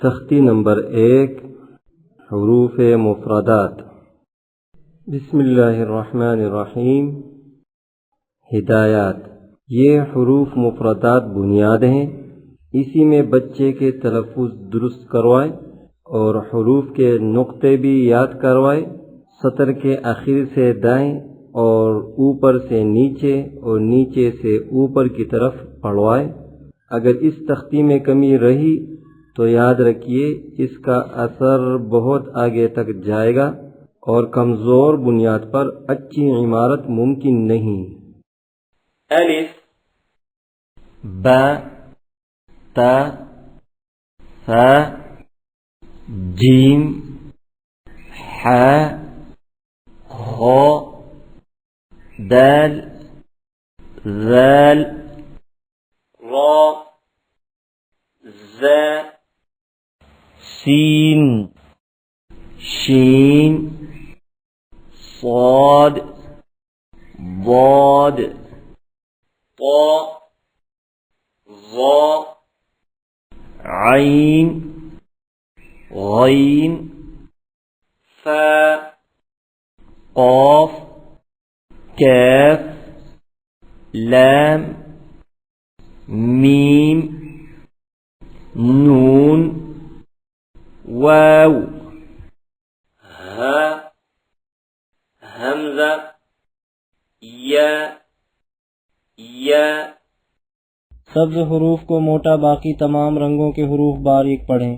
تختی نمبر 1 حروف مفردات۔ بسم اللہ الرحمن الرحیم۔ ہدایات۔ یہ حروف مفردات بنیاد ہیں، اسی میں بچے کے تلفظ درست کروائے اور حروف کے نقطے بھی یاد کروائے، سطر کے آخر سے دائیں اور اوپر سے نیچے اور نیچے سے اوپر کی طرف پڑھوائے۔ اگر اس تختی میں کمی رہی تو یاد رکھیے اس کا اثر بہت آگے تک جائے گا اور کمزور بنیاد پر اچھی عمارت ممکن نہیں۔ الف با تا ثا جیم ح خا دال ذال را زا سین شین صاد ضاد طا ظا عین غین فا قاف کاف لام میم نون واو ہا حمزہ یا سبز حروف کو موٹا، باقی تمام رنگوں کے حروف باریک پڑھیں۔